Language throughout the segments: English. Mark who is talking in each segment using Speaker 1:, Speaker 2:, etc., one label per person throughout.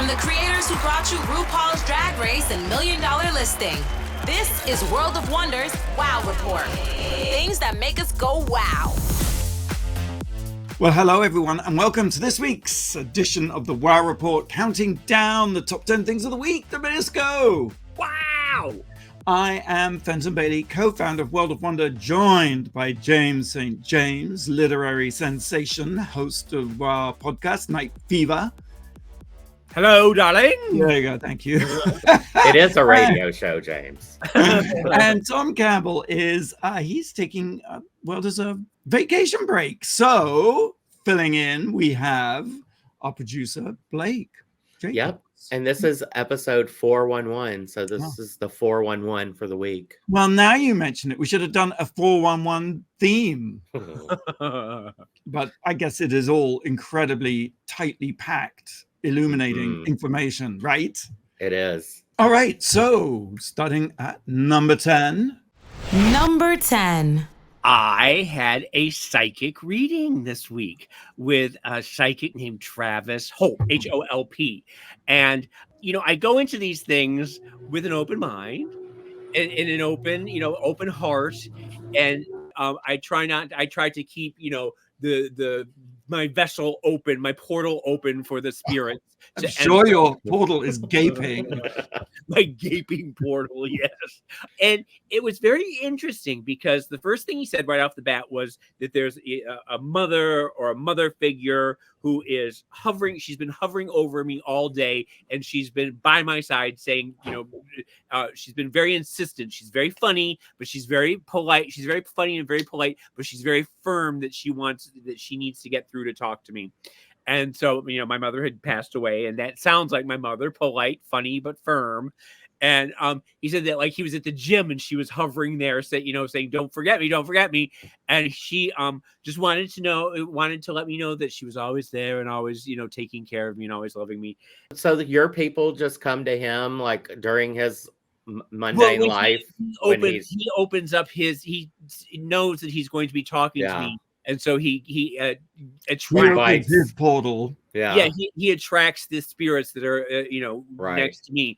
Speaker 1: From the creators who brought you RuPaul's Drag Race and $1 Million Listing, this is World of Wonder's Wow Report. Things that make us go wow.
Speaker 2: Well, hello everyone, and welcome to this week's edition of the Wow Report, counting down the top 10 things of the week. The minutes go. Wow! I am Fenton Bailey, co-founder of World of Wonder, joined by James St. James, literary sensation, host of our podcast, Night Fever.
Speaker 3: Hello, darling.
Speaker 2: There you go, thank you.
Speaker 4: It is a radio show, James.
Speaker 2: And Tom Campbell is, he's taking a well-deserved vacation break. So, filling in, we have our producer, Blake. Jacobs.
Speaker 4: Yep. And this is episode 411. So this is the 411 for the week.
Speaker 2: Well, now you mention it, we should have done a 411 theme. But I guess it is all incredibly tightly packed, illuminating information, right?
Speaker 4: It is.
Speaker 2: All right. So, starting at number 10.
Speaker 1: Number 10.
Speaker 3: I had a psychic reading this week with a psychic named Travis Hope, H-O-L-P. And, you know, I go into these things with an open mind and an open, open heart. And I try to keep, my vessel open, my portal open for the spirits.
Speaker 2: I'm sure your portal is gaping.
Speaker 3: My gaping portal, yes. And it was very interesting because the first thing he said right off the bat was that there's a mother or a mother figure who is hovering. She's been hovering over me all day, and she's been by my side saying, she's been very insistent. She's very funny, but she's very polite. She's very funny and very polite, but she's very firm that she needs to get through to talk to me. And so, my mother had passed away, and that sounds like my mother, polite, funny, but firm. And he said that like he was at the gym and she was hovering there, saying, don't forget me, don't forget me. And she just wanted to let me know that she was always there and always, taking care of me and always loving me.
Speaker 4: So your people just come to him like during his mundane life.
Speaker 3: He opens up he knows that he's going to be talking to me. And so he attracts
Speaker 2: his portal.
Speaker 3: Yeah, he attracts the spirits that are next to me.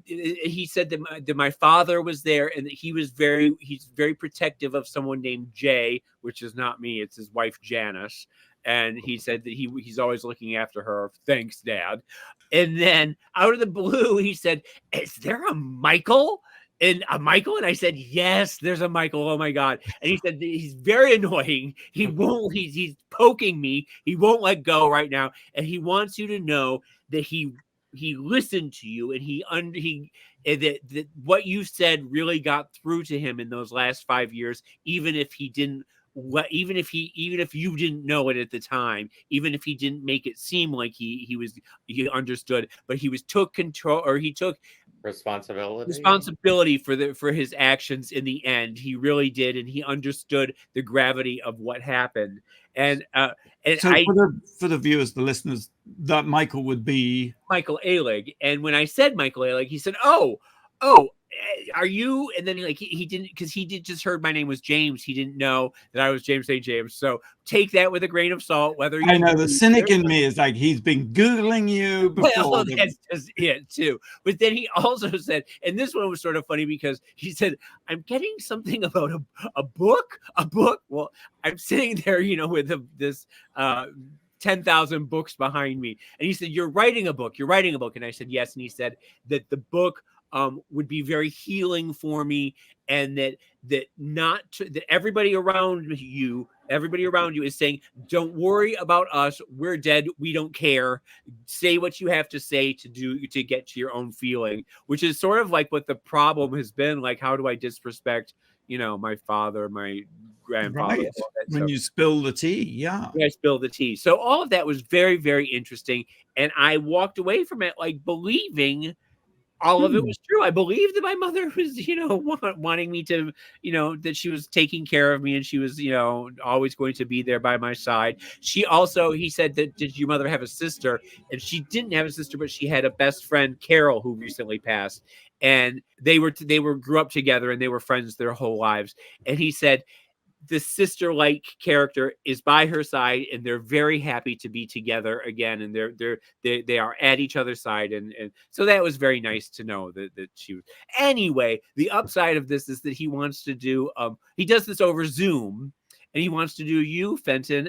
Speaker 3: He said that my father was there and that he's very protective of someone named Jay, which is not me, it's his wife Janice. And he said that he's always looking after her. Thanks, Dad. And then out of the blue, he said, "Is there a Michael?" And a Michael? And I said, "Yes, there's a Michael. Oh my God." And he said, "He's very annoying. He won't, he's poking me. He won't let go right now. And he wants you to know that he listened to you and that what you said really got through to him in those last 5 years, even if you didn't know it at the time, even if he didn't make it seem like he understood, but he took control, or he took responsibility for his actions in the end. He really did, and he understood the gravity of what happened." And
Speaker 2: so for the viewers, the listeners, that Michael would be
Speaker 3: Michael Alig. And when I said Michael Alig, he said, "Oh, are you?" And then he didn't, because he just heard my name was James. He didn't know that I was James St. James. So take that with a grain of salt. Whether
Speaker 2: I know the cynic in me is like, he's been Googling you before.
Speaker 3: Well, that's just it too. But then he also said, and this one was sort of funny because he said, "I'm getting something about a book. Well, I'm sitting there, with this 10,000 books behind me. And he said, you're writing a book. And I said, yes. And he said that the book would be very healing for me, and that everybody around you is saying, don't worry about us. We're dead. We don't care. Say what you have to say to get to your own feeling," which is sort of like what the problem has been. Like, how do I disrespect, my father, my grandfather?
Speaker 2: Right. When you spill the tea. Yeah.
Speaker 3: I spilled the tea. So all of that was very, very interesting. And I walked away from it like believing all of it was true. I believed that my mother was, wanting me to, that she was taking care of me, and she was, always going to be there by my side. He said that, did your mother have a sister? And she didn't have a sister, but she had a best friend, Carol, who recently passed. And they grew up together, and they were friends their whole lives. And he said the sister-like character is by her side, and they're very happy to be together again, and they are at each other's side, and so that was very nice to know that she was. Anyway, the upside of this is that he wants to do he does this over Zoom, and he wants to do you, Fenton,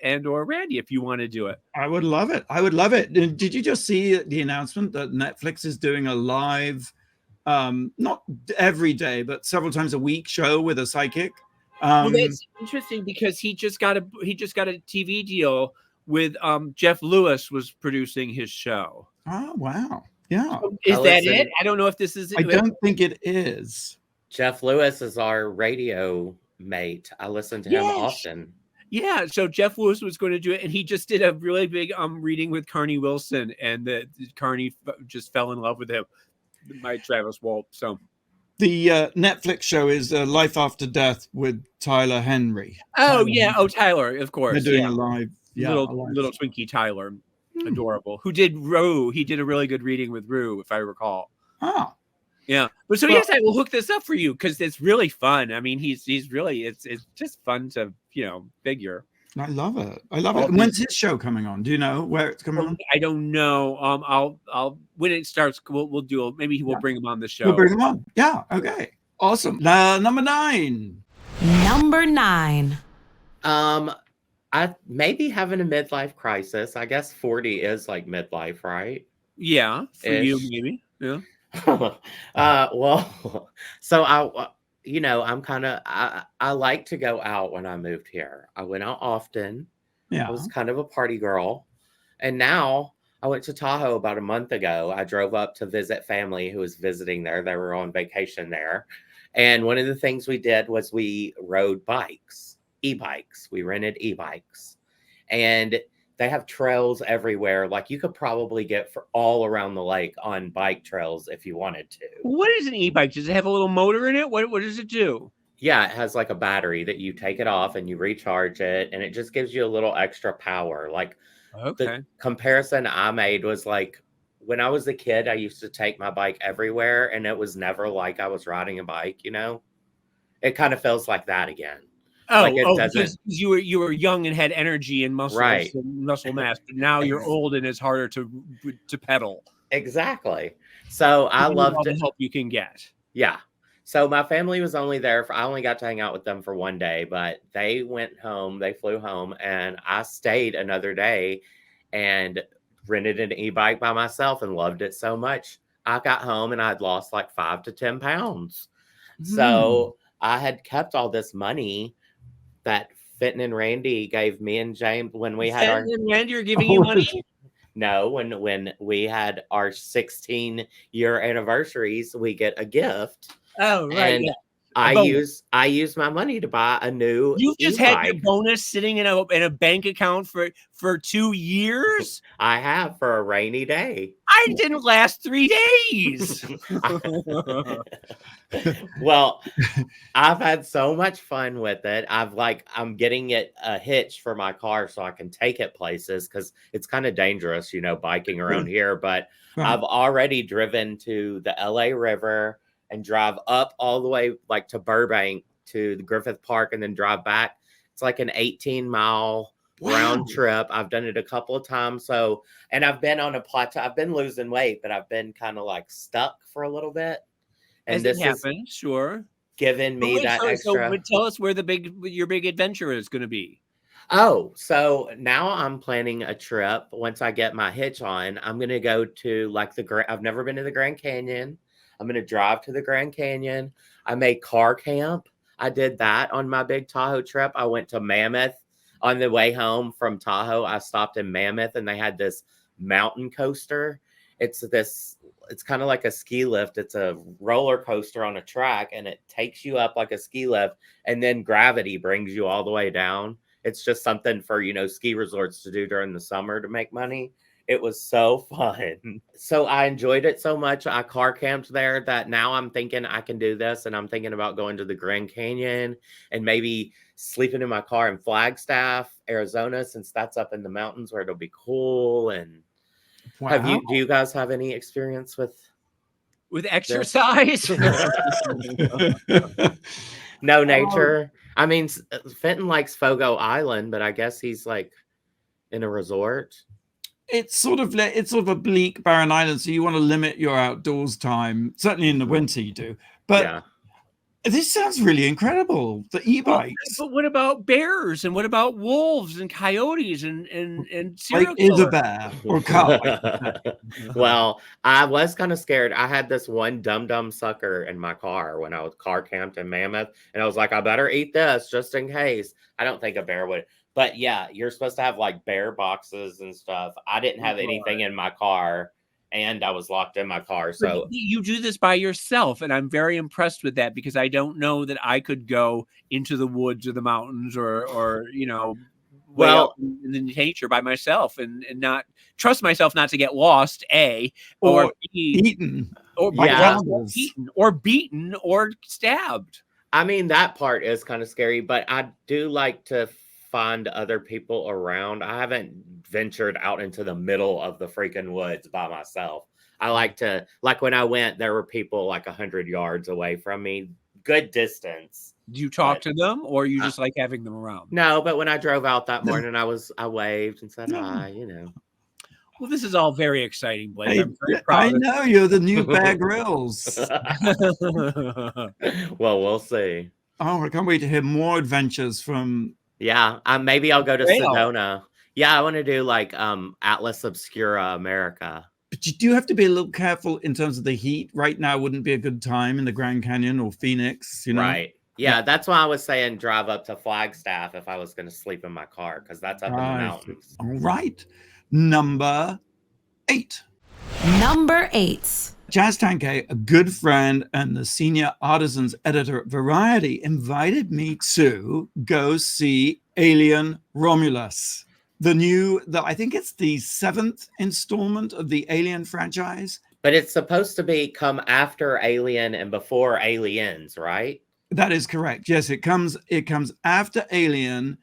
Speaker 3: and or Randy, if you want to do it.
Speaker 2: I would love it. I would love it. Did you just see the announcement that Netflix is doing a live, not every day, but several times a week show with a psychic?
Speaker 3: Well, that's interesting because he just got a TV deal with Jeff Lewis was producing his show.
Speaker 2: Oh wow. Yeah.
Speaker 3: So is that it? I don't know if this is it.
Speaker 2: I don't think it is.
Speaker 4: Jeff Lewis is our radio mate. I listen to him often.
Speaker 3: Yeah, so Jeff Lewis was going to do it, and he just did a really big reading with Carney Wilson, and Carney just fell in love with him by Travis Walt. So
Speaker 2: the Netflix show is Life After Death with Tyler Henry.
Speaker 3: Oh yeah, Tyler, of course.
Speaker 2: They're doing a live,
Speaker 3: little Twinkie Tyler, adorable. Who did Rue? He did a really good reading with Rue, if I recall.
Speaker 2: Oh.
Speaker 3: Yeah, but so yes, I will hook this up for you because it's really fun. I mean, he's really it's just fun to figure.
Speaker 2: I love it. I love it. And when's his show coming on? Do you know where it's coming on?
Speaker 3: I don't know. I'll when it starts, we'll do. Maybe we'll bring him on the show.
Speaker 2: We'll bring him on. Yeah. Okay. Awesome. Number 9.
Speaker 1: Number 9.
Speaker 4: I may be having a midlife crisis. I guess 40 is like midlife, right?
Speaker 3: Yeah, for you maybe. Yeah.
Speaker 4: Well, so I'm kind of, I like to go out when I moved here. I went out often.
Speaker 2: Yeah.
Speaker 4: I was kind of a party girl. And now I went to Tahoe about a month ago. I drove up to visit family who was visiting there. They were on vacation there. And one of the things we did was we rode bikes, e-bikes. We rented e-bikes. And they have trails everywhere. Like you could probably get for all around the lake on bike trails if you wanted to.
Speaker 3: What is an e-bike? Does it have a little motor in it? What does it do?
Speaker 4: Yeah, it has like a battery that you take it off and you recharge it, and it just gives you a little extra power. Like the comparison I made was like when I was a kid, I used to take my bike everywhere, and it was never like I was riding a bike. It kind of feels like that again.
Speaker 3: Because you were young and had energy and muscle mass, but now you're old and it's harder to pedal.
Speaker 4: Exactly. So I love
Speaker 3: the help you can get.
Speaker 4: Yeah. So my family was only there I only got to hang out with them for one day, but they went home, they flew home, and I stayed another day and rented an e-bike by myself and loved it so much. I got home and I'd lost like 5 to 10 pounds. So I had kept all this money that Fenton and Randy gave me and James when we had
Speaker 3: Fenton and Randy are giving you money?
Speaker 4: No, when we had our 16-year anniversaries, we get a gift.
Speaker 3: Oh, right.
Speaker 4: And I use my money to buy a new.
Speaker 3: You've just had your bonus sitting in a bank account for 2 years.
Speaker 4: I have, for a rainy day.
Speaker 3: I didn't last 3 days.
Speaker 4: Well, I've had so much fun with it. I'm getting it a hitch for my car so I can take it places because it's kind of dangerous, biking around here. But I've already driven to the LA River and drive up all the way like to Burbank to the Griffith Park and then drive back. It's like an 18-mile round trip. I've done it a couple of times. So, and I've been on a plateau. I've been losing weight, but I've been kind of like stuck for a little bit. And
Speaker 3: as
Speaker 4: this
Speaker 3: it happens, sure.
Speaker 4: Giving me that extra.
Speaker 3: So tell us where your big adventure is going to be.
Speaker 4: Oh, so now I'm planning a trip. Once I get my hitch on, I'm going to go to I've never been to the Grand Canyon. I'm going to drive to the Grand Canyon. I may car camp. I did that on my big Tahoe trip. I went to Mammoth on the way home from Tahoe. I stopped in Mammoth and they had this mountain coaster. It's kind of like a ski lift. It's a roller coaster on a track and it takes you up like a ski lift and then gravity brings you all the way down. It's just something for, ski resorts to do during the summer to make money. It was so fun. So I enjoyed it so much. I car camped there that now I'm thinking I can do this. And I'm thinking about going to the Grand Canyon and maybe sleeping in my car in Flagstaff, Arizona, since that's up in the mountains where it'll be cool. And do you guys have any experience with
Speaker 3: exercise?
Speaker 4: No nature. I mean, Fenton likes Fogo Island, but I guess he's like in a resort.
Speaker 2: It's sort of a bleak, barren island, so you want to limit your outdoors time. Certainly in the winter, you do. But
Speaker 4: Yeah.
Speaker 2: this sounds really incredible. The e-bikes.
Speaker 3: But what about bears and what about wolves and coyotes and serial
Speaker 2: Like, is a
Speaker 3: killers?
Speaker 2: bear or a car?
Speaker 4: Well, I was kind of scared. I had this one dumb sucker in my car when I was car camped in Mammoth, and I was like, I better eat this just in case. I don't think a bear would. But yeah, you're supposed to have like bear boxes and stuff. I didn't have anything in my car, and I was locked in my car. So
Speaker 3: you do this by yourself, and I'm very impressed with that because I don't know that I could go into the woods or the mountains or way out in the nature by myself and not trust myself not to get lost, or
Speaker 2: eaten,
Speaker 3: or
Speaker 2: eaten,
Speaker 3: or beaten or stabbed.
Speaker 4: I mean, that part is kind of scary, but I do like to find other people around. I haven't ventured out into the middle of the freaking woods by myself. I like to, like when I went, there were people like 100 yards away from me, good distance.
Speaker 3: Do you talk to them, or you just like having them around?
Speaker 4: No, but when I drove out that morning, I waved and said hi,
Speaker 3: Well, this is all very exciting, Blake.
Speaker 2: Hey,
Speaker 3: I'm very proud.
Speaker 2: I know you're the new Bear Grylls.
Speaker 4: Well, we'll see.
Speaker 2: Oh, I can't wait to hear more adventures from.
Speaker 4: Yeah, maybe I'll go to Sedona. Yeah, I want to do like Atlas Obscura America.
Speaker 2: But you do have to be a little careful in terms of the heat. Right now wouldn't be a good time in the Grand Canyon or Phoenix,
Speaker 4: Right. Yeah, that's why I was saying drive up to Flagstaff if I was going to sleep in my car, because that's up in the mountains.
Speaker 2: All right. Number 8.
Speaker 1: Number 8.
Speaker 2: Jazz Tanke, a good friend and the senior artisans editor at Variety, invited me to go see Alien Romulus. I think it's the 7th installment of the Alien franchise.
Speaker 4: But it's supposed to come after Alien and before Aliens, right?
Speaker 2: That is correct. Yes, it comes after Alien.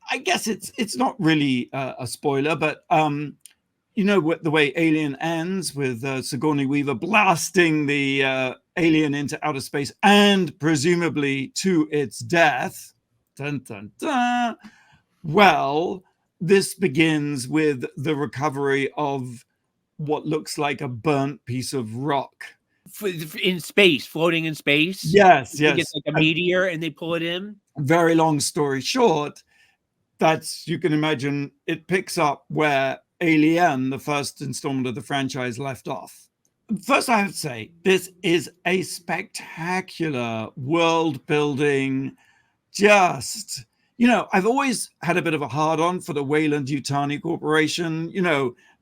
Speaker 2: I guess it's not really a spoiler, but the way Alien ends with Sigourney Weaver blasting the alien into outer space and presumably to its death. Dun, dun, dun. Well, this begins with the recovery of what looks like a burnt piece of rock.
Speaker 3: In space, floating in space.
Speaker 2: Yes.
Speaker 3: It's like a meteor and they pull it in.
Speaker 2: Very long story short, you can imagine it picks up where Alien, the first installment of the franchise, left off. First, I have to say, this is a spectacular world building. Just, I've always had a bit of a hard-on for the Weyland-Yutani Corporation,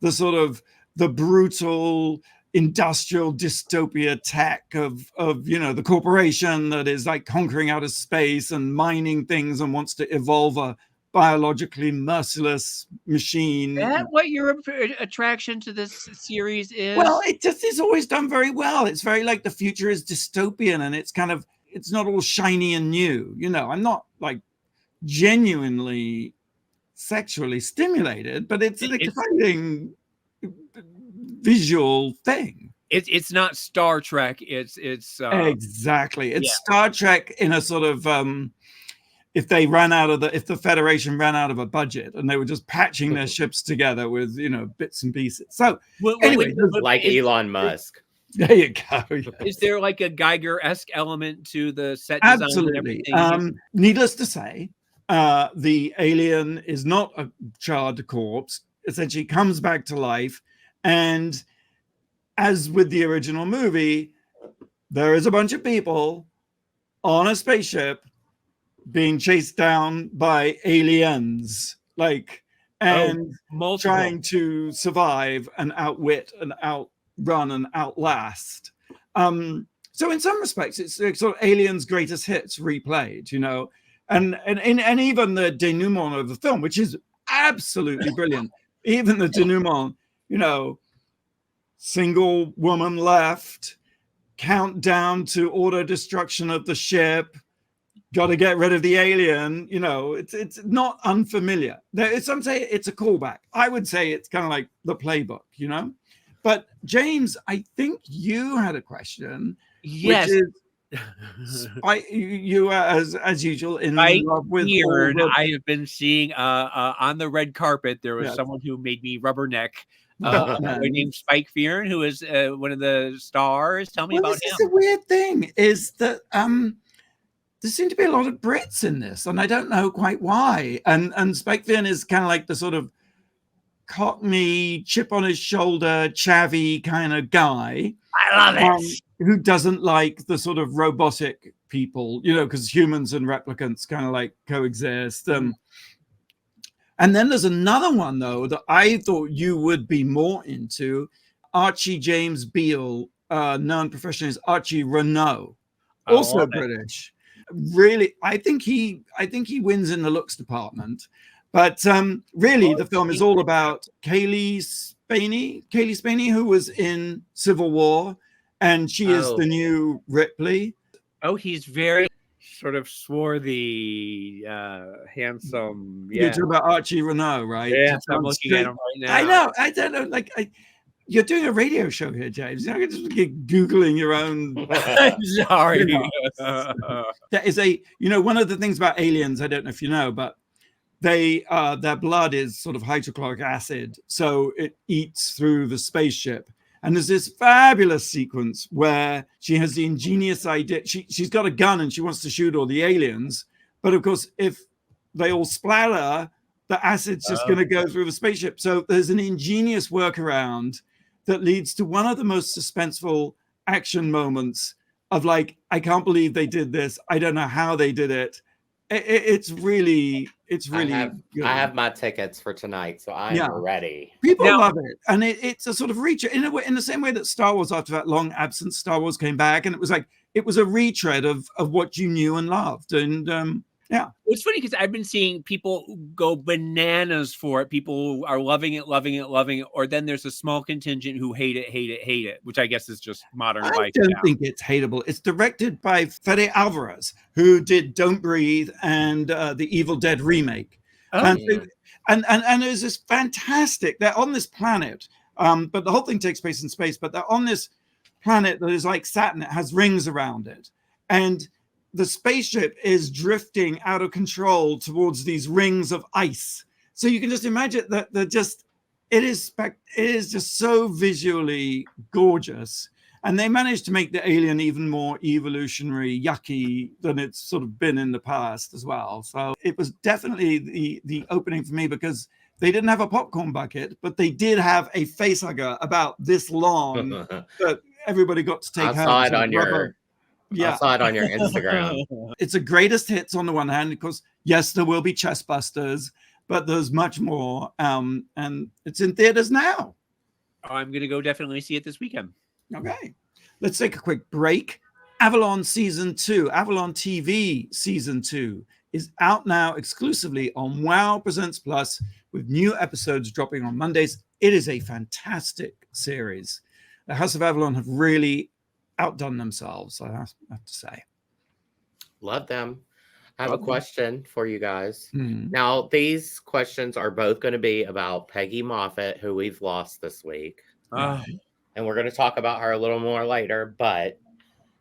Speaker 2: the sort of the brutal industrial dystopia tech of the corporation that is like conquering outer space and mining things and wants to evolve a biologically merciless machine.
Speaker 3: Is that what your attraction to this series is?
Speaker 2: Well, it just is always done very well. It's very like the future is dystopian and it's not all shiny and new. I'm not like genuinely sexually stimulated, but it's an exciting visual thing.
Speaker 3: It's not Star Trek. It's
Speaker 2: exactly. It's Star Trek in a sort of if the Federation ran out of a budget and they were just patching their ships together with bits and pieces. So anyway,
Speaker 4: like Elon Musk.
Speaker 2: There you go. Yes.
Speaker 3: Is there like a Geiger-esque element to the set design?
Speaker 2: Absolutely. And everything? Needless to say, the alien is not a charred corpse. Essentially, comes back to life, and as with the original movie, there is a bunch of people on a spaceship being chased down by aliens, and trying to survive and outwit and outrun and outlast. So in some respects, it's sort of Aliens' greatest hits replayed, and even the denouement of the film, which is absolutely brilliant. Even the denouement, single woman left, countdown to auto destruction of the ship, got to get rid of the alien. It's not unfamiliar. Some say it's a callback. I would say it's kind of like the playbook, But James, I think you had a question.
Speaker 3: Yes.
Speaker 2: You are as usual in
Speaker 3: Spike
Speaker 2: love with
Speaker 3: Fearn,
Speaker 2: all the...
Speaker 3: I have been seeing on the red carpet. There was
Speaker 2: Yes.
Speaker 3: someone who made me rubberneck.
Speaker 2: Oh,
Speaker 3: A boy
Speaker 2: man.
Speaker 3: named Spike Fearn, who is one of the stars. Tell me about
Speaker 2: this
Speaker 3: him.
Speaker 2: is a weird thing, is that there seem to be a lot of Brits in this, and I don't know quite why. And Spike Fearn is kind of like the sort of cockney, chip on his shoulder, chavvy kind of guy.
Speaker 3: I love it.
Speaker 2: Who doesn't like the sort of robotic people, because humans and replicants kind of like coexist. And then there's another one, though, that I thought you would be more into. Archie James Beale, known professionally as Archie Renault, also British. Really, I think he wins in the looks department. But really, the film is all about Kaylee Spaney, who was in Civil War, and she is the new Ripley.
Speaker 3: Oh, he's very sort of swarthy, handsome. Yeah.
Speaker 2: You're talking about Archie Renault, right?
Speaker 3: Yeah, I'm looking at him right now.
Speaker 2: I know. I don't know. You're doing a radio show here, James. You're not just keep Googling your own.
Speaker 3: Sorry.
Speaker 2: That is one of the things about aliens, I don't know if you know, but their blood is sort of hydrochloric acid, so it eats through the spaceship. And there's this fabulous sequence where she has the ingenious idea. She's got a gun and she wants to shoot all the aliens, but of course, if they all splatter, the acid's just going to go through the spaceship. So there's an ingenious workaround that leads to one of the most suspenseful action moments of I can't believe they did this. I don't know how they did it. It's really good.
Speaker 4: I have my tickets for tonight, so I'm ready.
Speaker 2: People love it, and it's a sort of reach in the same way that Star Wars, after that long absence, Star Wars came back, and it was a retread of what you knew and loved. And
Speaker 3: it's funny because I've been seeing people go bananas for it. People are loving it, or then there's a small contingent who hate it, which I guess is just modern life.
Speaker 2: I don't think it's hateable. It's directed by Fede Alvarez, who did Don't Breathe and the Evil Dead remake. And there's this fantastic. They're on this planet, but the whole thing takes place in space. But they're on this planet that is like Saturn. It has rings around it, and the spaceship is drifting out of control towards these rings of ice. So you can just imagine that it is just so visually gorgeous. And they managed to make the alien even more evolutionary, yucky than it's sort of been in the past as well. So it was definitely the opening for me, because they didn't have a popcorn bucket, but they did have a facehugger about this long that everybody got to take home.
Speaker 4: I saw it on your Instagram.
Speaker 2: It's a greatest hits on the one hand, because yes, there will be chest busters, but there's much more. And it's in theaters now.
Speaker 3: I'm going to go definitely see it this weekend.
Speaker 2: Okay. Let's take a quick break. Avalon TV Season 2 is out now exclusively on Wow Presents Plus, with new episodes dropping on Mondays. It is a fantastic series. The House of Avalon have really outdone themselves, I have to say.
Speaker 4: Love them. I have a question for you guys.
Speaker 2: Mm-hmm.
Speaker 4: Now, these questions are both going to be about Peggy Moffitt, who we've lost this week. And we're going to talk about her a little more later. But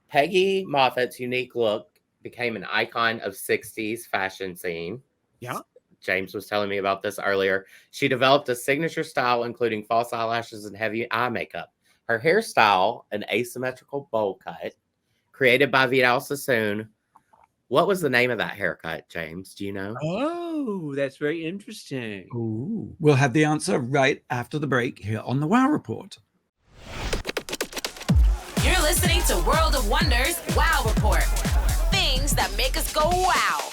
Speaker 4: Peggy Moffitt's unique look became an icon of 60s fashion scene.
Speaker 3: Yeah.
Speaker 4: James was telling me about this earlier. She developed a signature style, including false eyelashes and heavy eye makeup. Her hairstyle, an asymmetrical bowl cut, created by Vidal Sassoon. What was the name of that haircut, James? Do you know?
Speaker 3: Oh, that's very interesting.
Speaker 2: Ooh. We'll have the answer right after the break here on the Wow Report.
Speaker 1: You're listening to World of Wonders Wow Report. Things that make us go wow.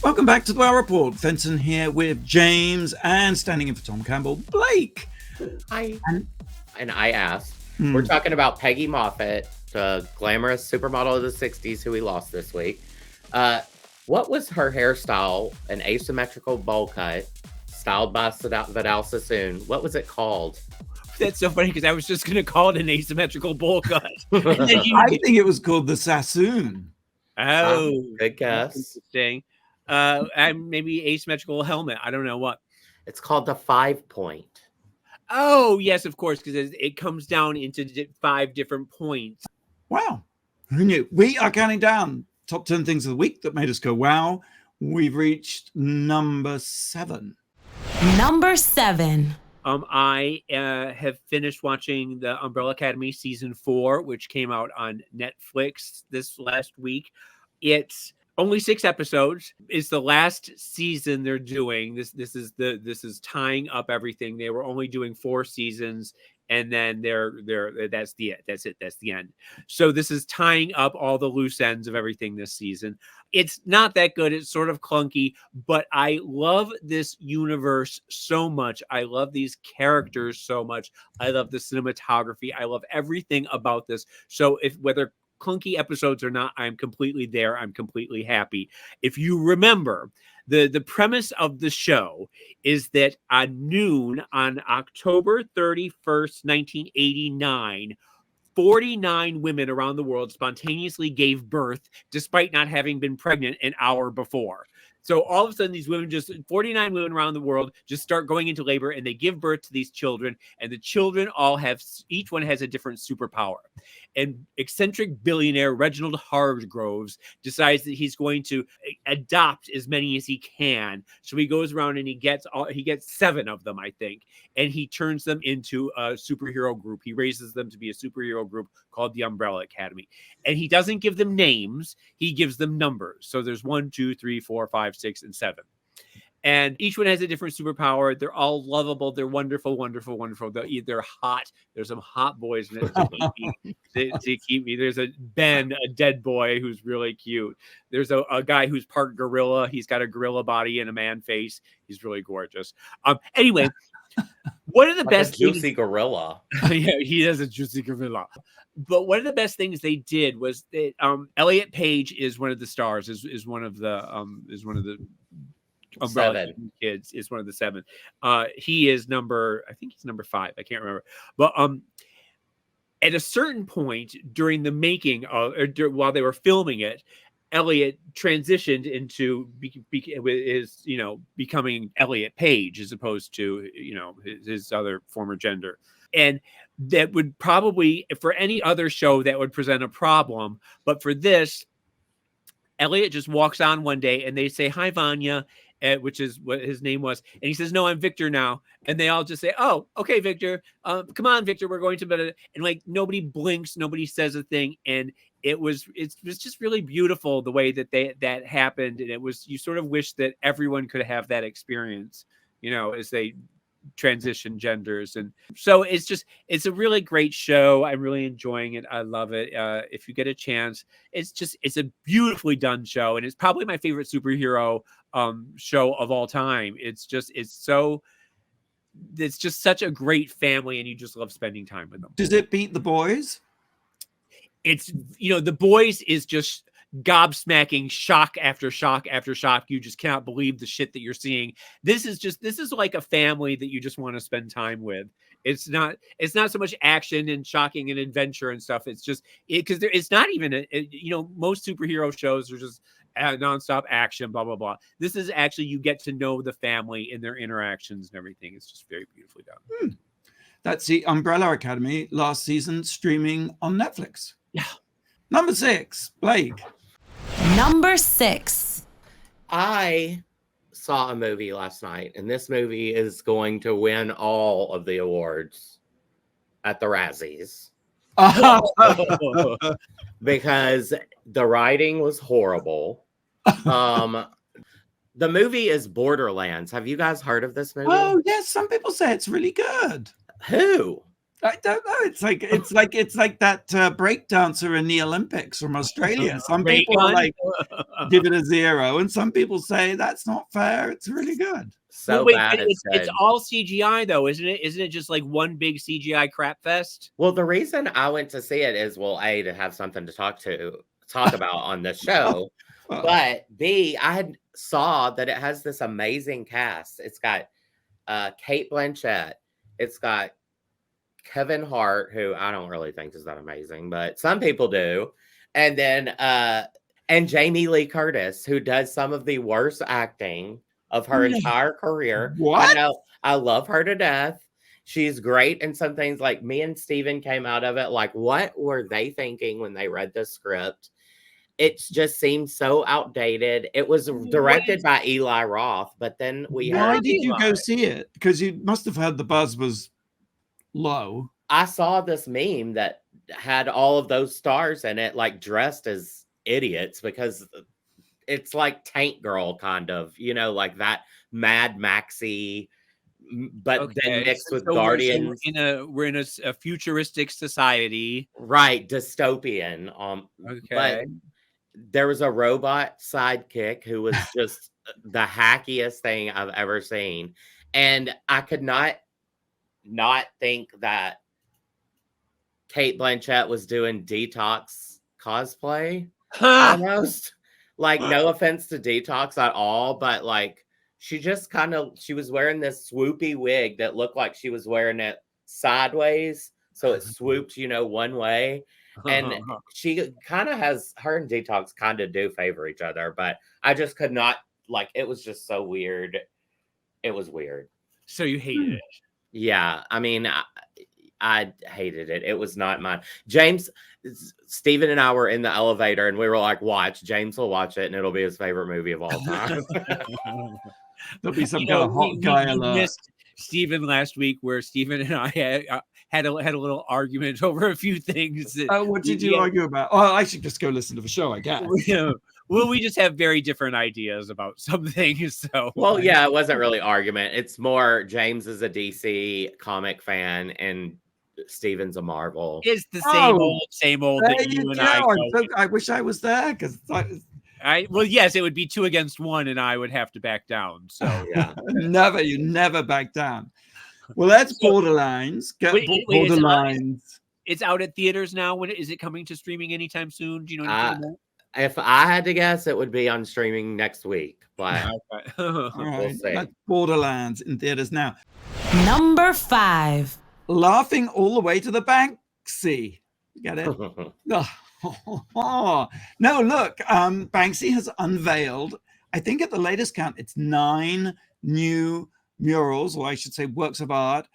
Speaker 2: Welcome back to the Wow Report. Fenton here with James, and standing in for Tom Campbell, Blake.
Speaker 4: Hi. And I asked, we're talking about Peggy Moffitt, the glamorous supermodel of the 60s who we lost this week. What was her hairstyle? An asymmetrical bowl cut, styled by Vidal Sassoon. What was it called?
Speaker 3: That's so funny, because I was just going to call it an asymmetrical bowl cut.
Speaker 2: I think it was called the Sassoon.
Speaker 3: Oh,
Speaker 4: good guess.
Speaker 3: Interesting. Maybe asymmetrical helmet. I don't know what.
Speaker 4: It's called the 5-point.
Speaker 3: Oh, yes, of course, because it comes down into 5 different points.
Speaker 2: Wow. Who knew? We are counting down top 10 things of the week that made us go wow. We've reached number 7.
Speaker 1: Number 7.
Speaker 3: I have finished watching the Umbrella Academy season 4, which came out on Netflix this last week. It's only 6 episodes. It's the last season they're doing. This is tying up everything. They were only doing 4 seasons, and then that's the end. So this is tying up all the loose ends of everything this season. It's not that good. It's sort of clunky, but I love this universe so much. I love these characters so much. I love the cinematography. I love everything about this. So whether clunky episodes or not, I'm completely there. I'm completely happy. If you remember, the premise of the show is that at noon on October 31st, 1989, 49 women around the world spontaneously gave birth despite not having been pregnant an hour before. So all of a sudden, these women, 49 women around the world, just start going into labor, and they give birth to these children, and the children each one has a different superpower. And eccentric billionaire Reginald Hargroves decides that he's going to adopt as many as he can. So he goes around and he gets 7 of them, I think, and he turns them into a superhero group. He raises them to be a superhero group called the Umbrella Academy. And he doesn't give them names, he gives them numbers. So there's 1, 2, 3, 4, 5, 6, and 7. And each one has a different superpower. They're all lovable. They're wonderful, wonderful, wonderful. They're hot. There's some hot boys in it to keep me. There's a Ben, a dead boy who's really cute. There's a guy who's part gorilla. He's got a gorilla body and a man face. He's really gorgeous. Anyway, one of the best
Speaker 4: juicy gorilla.
Speaker 3: Yeah, he has a juicy gorilla. But one of the best things they did was that Elliot Page is one of the stars. Is one of the Umbrella kids. Is one of the 7. He is I think he's number 5. I can't remember. But at a certain point during the making while they were filming it, Elliot transitioned into becoming Elliot Page as opposed to his other former gender. And that would probably, for any other show, that would present a problem. But for this, Elliot just walks on one day and they say, "Hi, Vanya," which is what his name was. And he says, "No, I'm Victor now." And they all just say, "Oh, okay, Victor. Come on, Victor. We're going to bed." And like nobody blinks, nobody says a thing. And it was just really beautiful the way that that happened. And you sort of wish that everyone could have that experience, as they transition genders. And so it's a really great show. I'm really enjoying it. I love it. If you get a chance, it's a beautifully done show, and it's probably my favorite superhero show of all time. It's just such a great family, and you just love spending time with them.
Speaker 2: Does it beat The Boys?
Speaker 3: It's The Boys is just gobsmacking, shock after shock after shock. You just cannot believe the shit that you're seeing. This is like a family that you just want to spend time with. It's not so much action and shocking and adventure and stuff. It's just because it's not even most superhero shows are just nonstop action, blah blah blah. This is actually, you get to know the family and their interactions and everything. It's just very beautifully done.
Speaker 2: That's the Umbrella Academy last season, streaming on Netflix.
Speaker 3: Yeah.
Speaker 2: Number 6, Blake.
Speaker 1: Number 6.
Speaker 4: I saw a movie last night, and this movie is going to win all of the awards at the Razzies. Because the writing was horrible. The movie is Borderlands. Have you guys heard of this movie?
Speaker 2: Oh, yes. Some people say it's really good.
Speaker 4: Who?
Speaker 2: I don't know. It's like that breakdancer in the Olympics from Australia. Some people are like, give it a 0, and some people say that's not fair. It's really good.
Speaker 4: So
Speaker 3: wait,
Speaker 4: bad.
Speaker 3: It's all CGI though, isn't it? Isn't it just like one big CGI crap fest?
Speaker 4: Well, the reason I went to see it is, well, A, to have something to talk about on the show, but B, I saw that it has this amazing cast. It's got Cate Blanchett. It's got Kevin Hart, who I don't really think is that amazing, but some people do. And then and Jamie Lee Curtis, who does some of the worst acting of her entire career.
Speaker 2: What?
Speaker 4: I know, I love her to death. She's great in some things. Like me and Steven came out of it like, what were they thinking when they read the script? It just seems so outdated. It was directed by Eli Roth, but then we
Speaker 2: Why
Speaker 4: heard
Speaker 2: did you go see it? Because you must have heard the buzz was low.
Speaker 4: I saw this meme that had all of those stars in it, like dressed as idiots, because it's like Tank Girl, kind of, you know, like that Mad Maxy, but then mixed with Guardians.
Speaker 3: We're in a futuristic society,
Speaker 4: right? Dystopian. But there was a robot sidekick who was just the hackiest thing I've ever seen, and I could not think that Kate Blanchett was doing Detox cosplay. Almost. Like, no offense to Detox at all, but like she just she was wearing this swoopy wig that looked like she was wearing it sideways, so it swooped, you know, one way. And she kind of has, her and Detox kind of do favor each other, but I just could not, like, it was just so weird. It was weird.
Speaker 3: So you hated it?
Speaker 4: Yeah, I mean, I hated it. It was not mine. James, Steven and I were in the elevator and we were like, watch, James will watch it and it'll be his favorite movie of all time.
Speaker 2: There'll be some kind of hot guy alert.
Speaker 3: Steven last week, where Steven and I had a little argument over a few things.
Speaker 2: What did you argue about? Oh, I should just go listen to the show, I guess.
Speaker 3: Well, we just have very different ideas about some things. So,
Speaker 4: well, yeah, it wasn't really argument. It's more James is a DC comic fan and Steven's a Marvel.
Speaker 3: It's the same old that you and I.
Speaker 2: I wish I was there because
Speaker 3: well, yes, it would be 2 against 1, and I would have to back down. So yeah,
Speaker 2: you never back down. Well, that's Borderlands. Borderlands.
Speaker 3: It's out at theaters now. When is it coming to streaming anytime soon? Do you know anything about?
Speaker 4: If I had to guess, it would be on streaming next week. But
Speaker 2: we'll see. That's Borderlands in theaters now.
Speaker 1: Number 5.
Speaker 2: Laughing all the way to the Banksy. Get it? No, look, Banksy has unveiled, I think at the latest count, it's 9 new murals, or I should say works of art,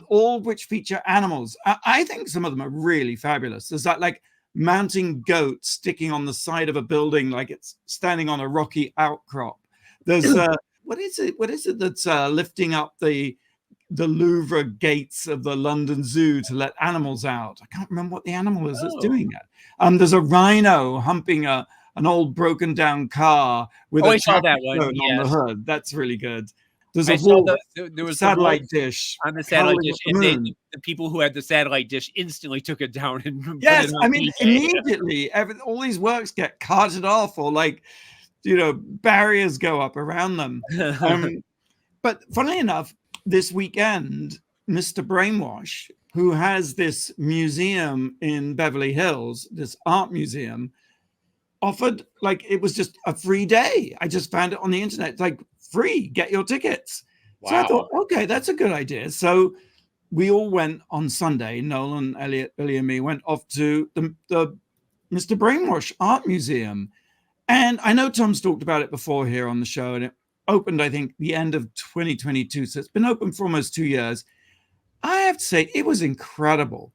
Speaker 2: all which feature animals. I think some of them are really fabulous. There's that like mounting goat sticking on the side of a building like it's standing on a rocky outcrop. There's what is it that's lifting up the Louvre gates of the London Zoo to let animals out? I can't remember what the animal is that's doing it. There's a rhino humping an old broken down car with a
Speaker 3: that one
Speaker 2: on the hood. That's really good. There's
Speaker 3: there was
Speaker 2: satellite dish
Speaker 3: on the satellite dish, and the people who had the satellite dish instantly took it down and
Speaker 2: yes, I mean immediately all these works get carted off, or like, you know, barriers go up around them. But funnily enough, this weekend, Mr. Brainwash, who has this museum in Beverly Hills, this art museum, offered, like, it was just a free day. I just found it on the internet. It's like, free, get your tickets. Wow. So I thought, okay, that's a good idea. So we all went on Sunday, Nolan, Elliot, Billy, and me went off to the Mr. Brainwash Art Museum. And I know Tom's talked about it before here on the show, and it opened, I think, the end of 2022. So it's been open for almost 2 years. I have to say, it was incredible.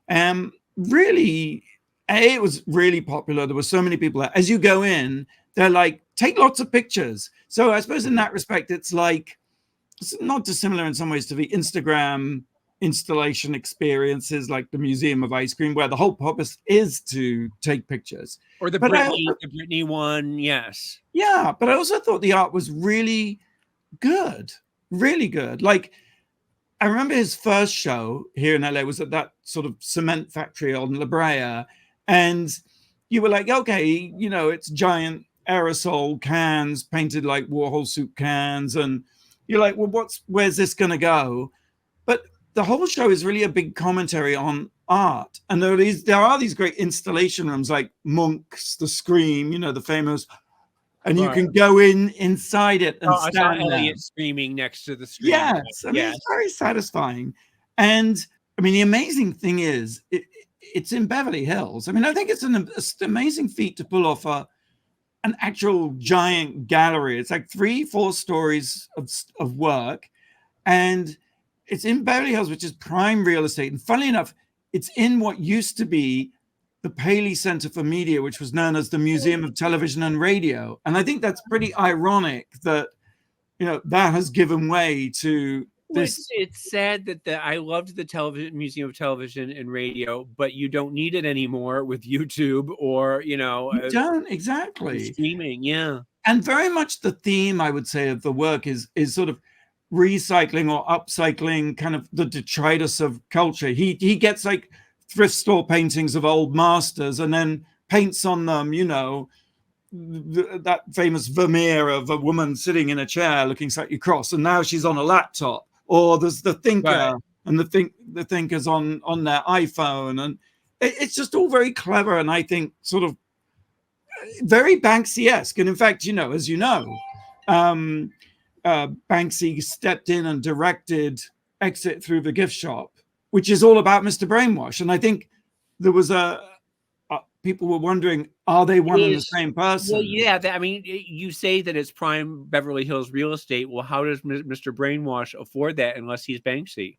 Speaker 2: Really, it was really popular. There were so many people there. As you go in, they're like, take lots of pictures. So I suppose in that respect, it's like, it's not dissimilar in some ways to the Instagram installation experiences, like the Museum of Ice Cream, where the whole purpose is to take pictures.
Speaker 3: Or the Britney one, yes.
Speaker 2: Yeah, but I also thought the art was really good, really good. Like, I remember his first show here in LA was at that sort of cement factory on La Brea, and you were like, okay, you know, it's giant aerosol cans painted like Warhol soup cans, and you're like, well, where's this going to go? But the whole show is really a big commentary on art, and there are these great installation rooms like Munch's The Scream, you know, the famous, and you can go inside it and stand
Speaker 3: I saw Elliot screaming next to the screen.
Speaker 2: Yes, I mean, it's very satisfying. And I mean, the amazing thing is, it's in Beverly Hills. I mean, I think it's an amazing feat to pull off an actual giant gallery. It's like 3-4 stories of work, and it's in Beverly Hills, which is prime real estate. And funnily enough, it's in what used to be the Paley Center for Media, which was known as the Museum of Television and Radio. And I think that's pretty ironic that, that has given way to this.
Speaker 3: It's sad that I loved the television Museum of Television and Radio, but you don't need it anymore with YouTube or,
Speaker 2: You don't, exactly.
Speaker 3: Streaming, yeah.
Speaker 2: And very much the theme, I would say, of the work is sort of recycling or upcycling kind of the detritus of culture. He gets like thrift store paintings of old masters and then paints on them, that famous Vermeer of a woman sitting in a chair looking slightly cross, and now she's on a laptop. Or there's the thinker, right, and the thinker's on their iPhone, and it's just all very clever, and I think sort of very Banksy-esque. And in fact, as you know, Banksy stepped in and directed Exit Through the Gift Shop, which is all about Mr. Brainwash. And I think there was people were wondering, are they one and the same person?
Speaker 3: Well, yeah. You say that it's prime Beverly Hills real estate. Well, how does Mr. Brainwash afford that unless he's Banksy?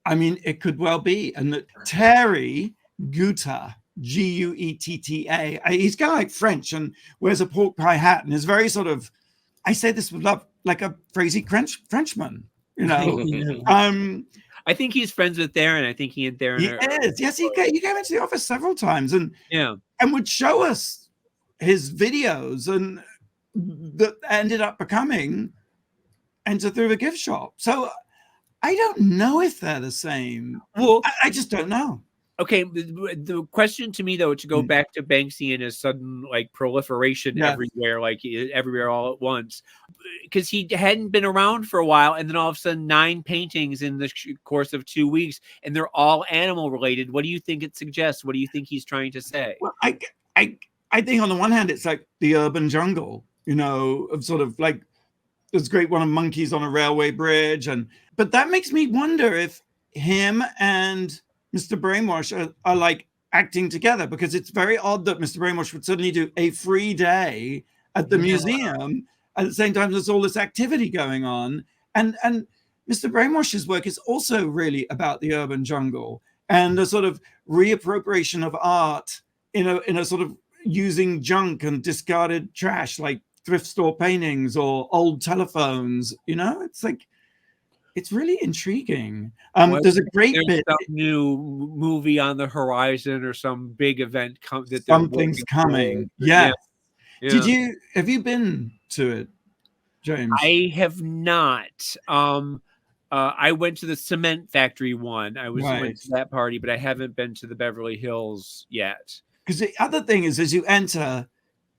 Speaker 2: I mean, it could well be. And that Terry Guetta, Guetta, he's kind of like French and wears a pork pie hat and is very sort of, I say this with love, like a crazy Frenchman,
Speaker 3: I think he's friends with Theron. I think he and Theron
Speaker 2: is. Yes, he came into the office several times and would show us his videos, and that ended up becoming Enter Through the Gift Shop. So I don't know if they're the same. Well, I just don't know.
Speaker 3: Okay, the question to me, though, to go back to Banksy and his sudden proliferation everywhere, everywhere all at once, because he hadn't been around for a while, and then all of a sudden 9 paintings in the course of 2 weeks, and they're all animal related. What do you think it suggests? What do you think he's trying to say?
Speaker 2: Well, I think on the one hand, it's like the urban jungle, of sort of like this great one of monkeys on a railway bridge, but that makes me wonder if him and Mr. Brainwash are like acting together, because it's very odd that Mr. Brainwash would suddenly do a free day at the museum at the same time there's all this activity going on. And Mr. Brainwash's work is also really about the urban jungle and the sort of reappropriation of art in a sort of using junk and discarded trash like thrift store paintings or old telephones. It's like, it's really intriguing. There's a great bit.
Speaker 3: Some new movie on the horizon or some big event that
Speaker 2: something's coming. Yeah. Have you been to it, James?
Speaker 3: I have not. I went to the cement factory one. Went to that party, but I haven't been to the Beverly Hills yet.
Speaker 2: Because the other thing is, as you enter,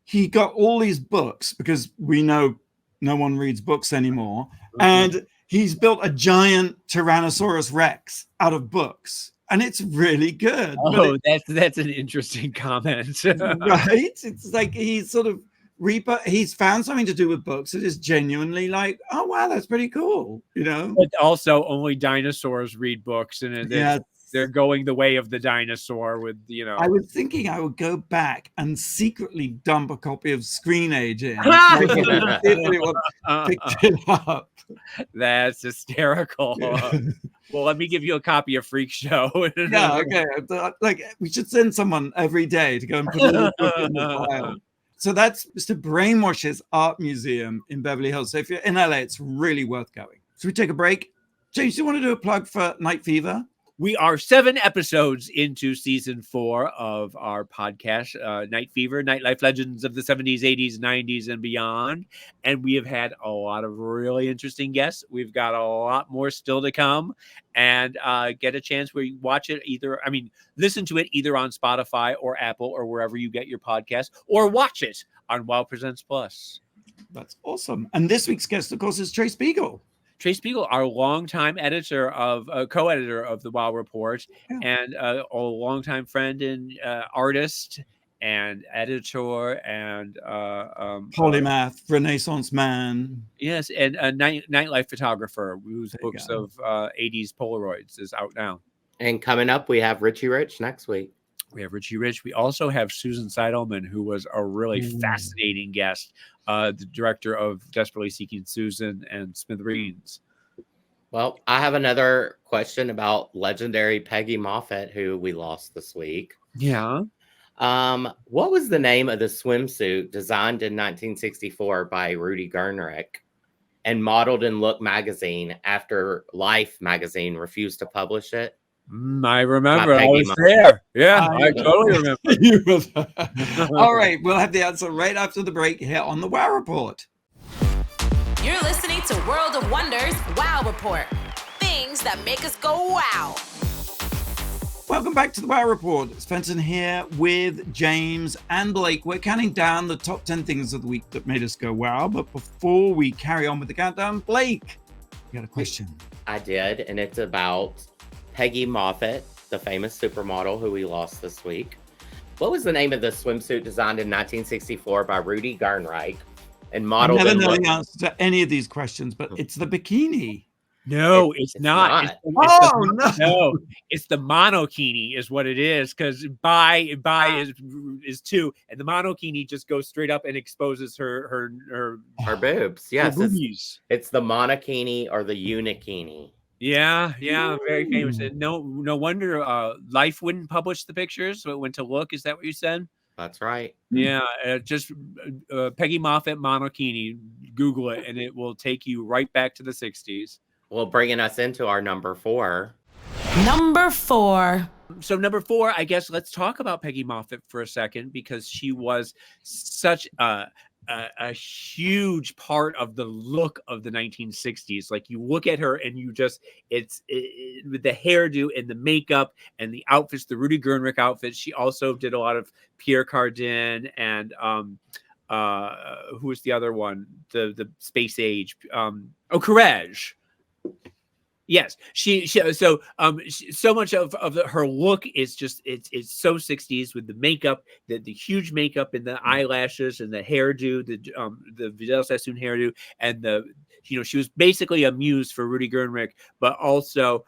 Speaker 2: he got all these books, because we know no one reads books anymore. Mm-hmm. And he's built a giant Tyrannosaurus Rex out of books, and it's really good.
Speaker 3: Oh, that's an interesting comment.
Speaker 2: Right? It's like he's sort of he's found something to do with books that is genuinely like, oh wow, that's pretty cool,
Speaker 3: But also, only dinosaurs read books, and they're going the way of the dinosaur with,
Speaker 2: I was thinking I would go back and secretly dump a copy of Screen Age in. Pick it up.
Speaker 3: That's hysterical. Well, let me give you a copy of Freak Show.
Speaker 2: Yeah, okay. Like, we should send someone every day to go and put a book in the file. So that's Mr. Brainwash's art museum in Beverly Hills. So if you're in LA, it's really worth going. So we take a break. James, do you want to do a plug for Night Fever?
Speaker 3: We are 7 episodes into season 4 of our podcast, Night Fever, Nightlife Legends of the 70s, 80s, 90s, and beyond. And we have had a lot of really interesting guests. We've got a lot more still to come. And get a chance where you watch it listen to it either on Spotify or Apple or wherever you get your podcast, or watch it on Wow Presents Plus.
Speaker 2: That's awesome. And this week's guest, of course, is Trey Spiegel.
Speaker 3: Trey Spiegel, our longtime co-editor of the Wow Report, and a longtime friend and artist and editor and
Speaker 2: polymath, Renaissance man.
Speaker 3: Yes, and a nightlife photographer whose books of 80s Polaroids is out now.
Speaker 4: And coming up, we have Richie Rich next week.
Speaker 3: We have Richie Rich. We also have Susan Seidelman, who was a really fascinating guest, the director of Desperately Seeking Susan and Smithereens.
Speaker 4: Well, I have another question about legendary Peggy Moffitt, who we lost this week.
Speaker 3: Yeah.
Speaker 4: What was the name of the swimsuit designed in 1964 by Rudy Gernrich and modeled in Look magazine after Life magazine refused to publish it?
Speaker 3: I remember. I
Speaker 4: Peggy
Speaker 3: was
Speaker 4: Moffitt.
Speaker 3: there. Yeah, I totally remember.
Speaker 2: You were there. All right, we'll have the answer right after the break here on the Wow Report.
Speaker 1: You're listening to World of Wonders Wow Report. Things that make us go wow.
Speaker 2: Welcome back to the Wow Report. It's Fenton here with James and Blake. We're counting down the top 10 things of the week that made us go wow. But before we carry on with the countdown, Blake, you got a question?
Speaker 4: I did, and it's about Peggy Moffitt, the famous supermodel who we lost this week. What was the name of the swimsuit designed in 1964 by Rudy Gernreich and modeled
Speaker 2: I never
Speaker 4: in
Speaker 2: know
Speaker 4: Look?
Speaker 2: the answer to any of these questions, but it's the bikini.
Speaker 3: No, it's not.
Speaker 2: No.
Speaker 3: It's the monokini is what it is, because bi is two, and the monokini just goes straight up and exposes her
Speaker 4: boobs. Yes,
Speaker 3: her boobies.
Speaker 4: it's the monokini or the unikini.
Speaker 3: Yeah, very famous. And no wonder Life wouldn't publish the pictures, so it went to Look. Is that what you said?
Speaker 4: That's right.
Speaker 3: Yeah, just Peggy Moffitt monokini. Google it, and it will take you right back to the 60s.
Speaker 4: Well, bringing us into our number 4.
Speaker 1: Number 4.
Speaker 3: So number 4, I guess let's talk about Peggy Moffitt for a second, because she was such a huge part of the look of the 1960s. Like, you look at her and you just, with the hairdo and the makeup and the outfits, the Rudy Gernrich outfits. She also did a lot of Pierre Cardin and who was the other one? The space age. Courage. Yes, so much of her look is just it's so 60s, with the makeup, the huge makeup and the eyelashes and the hairdo, the Vidal Sassoon hairdo, and she was basically a muse for Rudy Gernrich, but also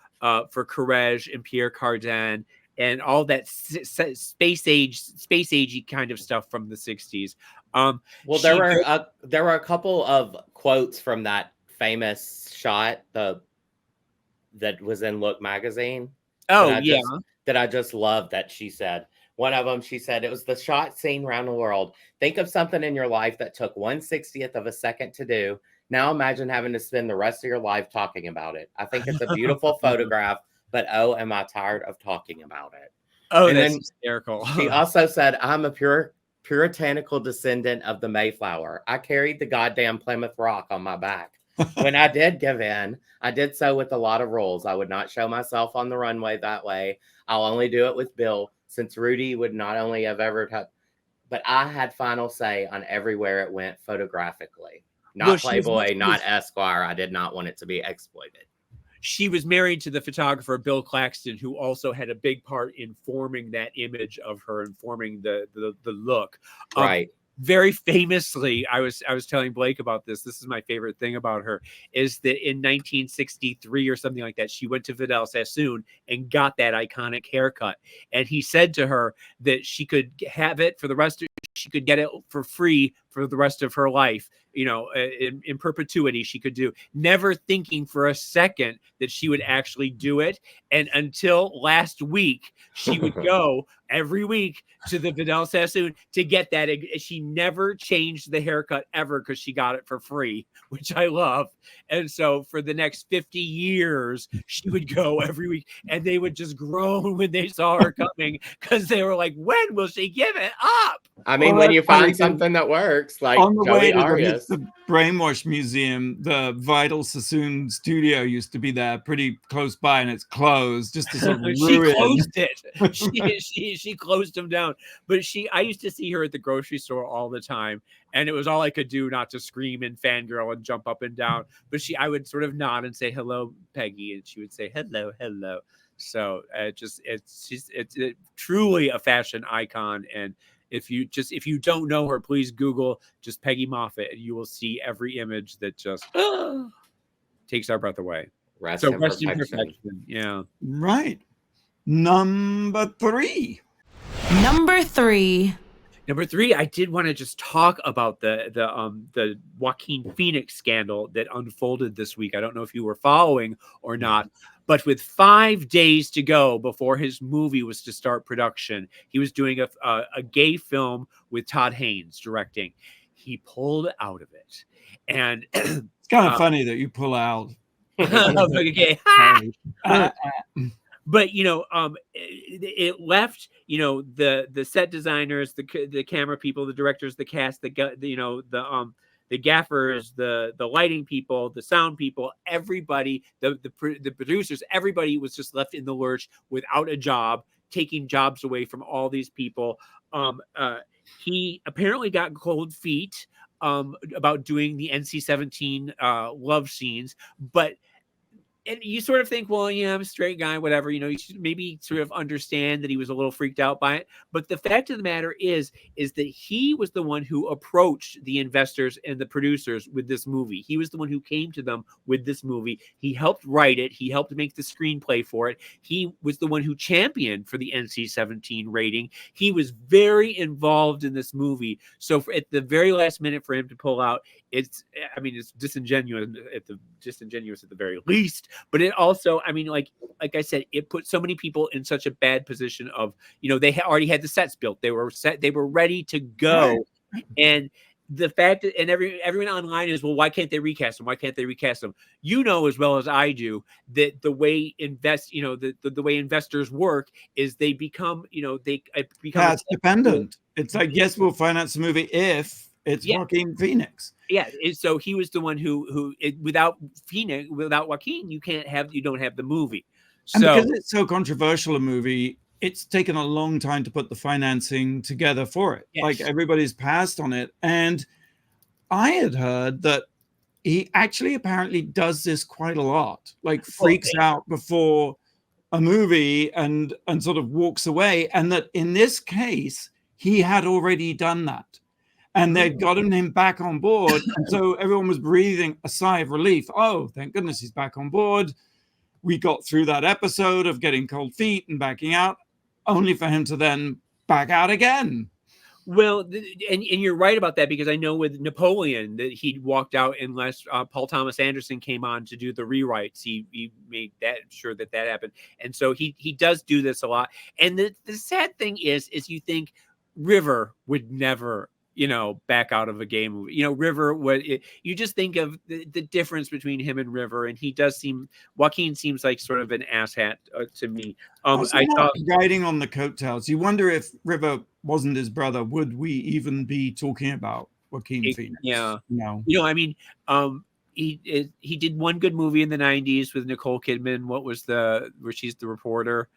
Speaker 3: for Courage and Pierre Cardin and all that space agey kind of stuff from the 60s.
Speaker 4: Well, there were a couple of quotes from that famous shot, that was in Look magazine. That I just love that she said. One of them, she said, it was the shot seen around the world. Think of something in your life that took 1/60th of a second to do. Now imagine having to spend the rest of your life talking about it. I think it's a beautiful photograph, but oh, am I tired of talking about it?
Speaker 3: Oh,
Speaker 4: and
Speaker 3: that's
Speaker 4: then
Speaker 3: hysterical.
Speaker 4: She also said, I'm a puritanical descendant of the Mayflower. I carried the goddamn Plymouth Rock on my back. When I did give in, I did so with a lot of rules. I would not show myself on the runway that way. I'll only do it with Bill, since Rudy would not only have ever but I had final say on everywhere it went photographically. Not Playboy, not Esquire. I did not want it to be exploited.
Speaker 3: She was married to the photographer Bill Claxton, who also had a big part in forming that image of her and forming the look.
Speaker 4: Right.
Speaker 3: Very famously, I was telling Blake about this. This is my favorite thing about her, is that in 1963 or something like that, she went to Vidal Sassoon and got that iconic haircut. And he said to her that she could have it for the rest of, she could get it for free for the rest of her life. In perpetuity, she could do, never thinking for a second that she would actually do it. And until last week, she would go every week to the Vidal Sassoon to get that. She never changed the haircut ever, because she got it for free, which I love. And so for the next 50 years, she would go every week, and they would just groan when they saw her coming, because they were like, when will she give it up?
Speaker 4: I mean, when you find something that works, like
Speaker 2: on the way to
Speaker 4: Arias.
Speaker 2: the Brainwash Museum, the Vidal Sassoon studio used to be there, pretty close by, and it's closed. Just to sort of
Speaker 3: She
Speaker 2: ruin.
Speaker 3: closed it. She closed them down. But I used to see her at the grocery store all the time, and it was all I could do not to scream and fangirl and jump up and down. But I would sort of nod and say, hello, Peggy, and she would say, hello. So it's truly a fashion icon. And if you don't know her, please Google just Peggy Moffitt, and you will see every image that just takes our breath away.
Speaker 4: Rest in
Speaker 3: perfection. Yeah.
Speaker 2: Right. Number 3.
Speaker 1: Number 3.
Speaker 3: Number 3, I did want to just talk about the Joaquin Phoenix scandal that unfolded this week. I don't know if you were following or not, but with 5 days to go before his movie was to start production, he was doing a gay film with Todd Haynes directing. He pulled out of it, and
Speaker 2: It's kind of funny that you pull out.
Speaker 3: okay. But it left the set designers, the camera people, the directors, the cast, the gaffers, the lighting people, the sound people, everybody, the producers, everybody was just left in the lurch without a job, taking jobs away from all these people. He apparently got cold feet about doing the NC-17 love scenes, but. And you sort of think, well, yeah, I'm a straight guy, whatever, you should maybe sort of understand that he was a little freaked out by it. But the fact of the matter is that he was the one who approached the investors and the producers with this movie. He was the one who came to them with this movie. He helped write it. He helped make the screenplay for it. He was the one who championed for the NC-17 rating. He was very involved in this movie. So at the very last minute for him to pull out, it's disingenuous at the very least. But it also, like I said, it put so many people in such a bad position of, they already had the sets built. They were ready to go. Right. And the fact that, and everyone online is, well, why can't they recast them? Why can't they recast them? As well as I do, that the way the way investors work is they become,
Speaker 2: that's dependent. It's like, yes, we'll finance the movie if it's Joaquin Phoenix.
Speaker 3: Yeah, so he was the one who without Phoenix, without Joaquin, you don't have the movie. So,
Speaker 2: and because it's so controversial a movie, it's taken a long time to put the financing together for it. Yes. Like everybody's passed on it, and I had heard that he actually apparently does this quite a lot. Like freaks out before a movie and sort of walks away, and that in this case he had already done that. And they'd gotten him back on board. And so everyone was breathing a sigh of relief. Oh, thank goodness he's back on board. We got through that episode of getting cold feet and backing out, only for him to then back out again.
Speaker 3: Well, and you're right about that, because I know with Napoleon that he walked out unless Paul Thomas Anderson came on to do the rewrites. He made sure that happened. And so he does do this a lot. And the sad thing is you think River would never back out of a gay movie. River, you just think of the difference between him and River, and Joaquin seems like sort of an asshat to me.
Speaker 2: I thought riding on the coattails. You wonder if River wasn't his brother, would we even be talking about Joaquin Phoenix?
Speaker 3: Yeah, no. He did one good movie in the 90s with Nicole Kidman. What was where she's the reporter?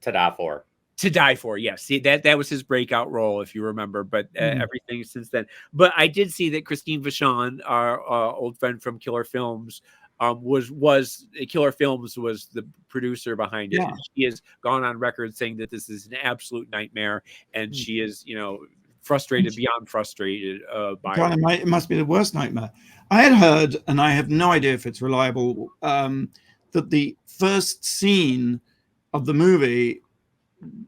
Speaker 4: To Die For.
Speaker 3: To Die For, yes. See, that was his breakout role, if you remember. But everything since then. But I did see that Christine Vachon, our old friend from Killer Films, Killer Films was the producer behind it. Yeah. And she has gone on record saying that this is an absolute nightmare, and she is, frustrated beyond frustrated by it.
Speaker 2: It must be the worst nightmare. I had heard, and I have no idea if it's reliable, that the first scene of the movie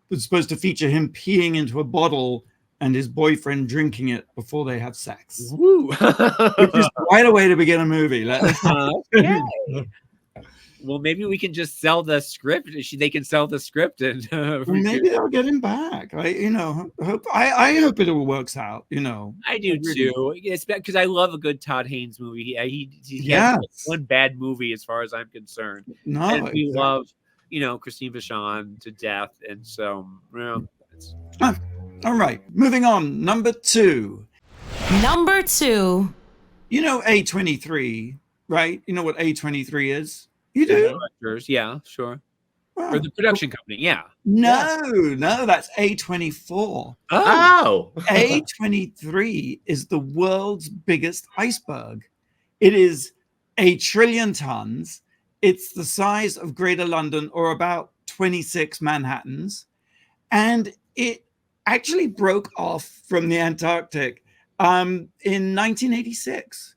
Speaker 2: was supposed to feature him peeing into a bottle and his boyfriend drinking it before they have sex.
Speaker 3: Woo.
Speaker 2: Which is quite a way to begin a movie.
Speaker 3: Okay. Well, maybe we can just sell the script. They can sell the script, and
Speaker 2: maybe they'll get him back. I hope it all works out.
Speaker 3: I do too. It's because I love a good Todd Haynes movie. He has one bad movie as far as I'm concerned.
Speaker 2: No,
Speaker 3: and we love Christine Vachon to death, and so
Speaker 2: all right, moving on. Number 2. A23, right? You know what A23 is? You do?
Speaker 3: Yeah, sure. Wow. Or the production company, yeah.
Speaker 2: No, that's A24.
Speaker 4: Oh.
Speaker 2: A23 is the world's biggest iceberg. It is 1 trillion tons. It's the size of Greater London, or about 26 Manhattans. And it actually broke off from the Antarctic in 1986.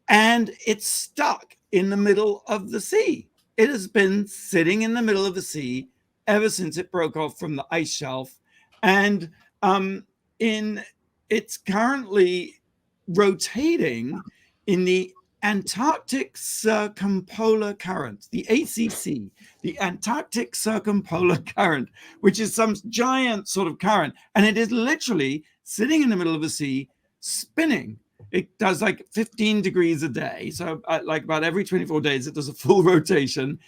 Speaker 2: And it's stuck in the middle of the sea. It has been sitting in the middle of the sea ever since it broke off from the ice shelf. And it's currently rotating in the Antarctic Circumpolar Current, the ACC, the Antarctic Circumpolar Current, which is some giant sort of current. And it is literally sitting in the middle of the sea, spinning. It does like 15 degrees a day. So like about every 24 days, it does a full rotation.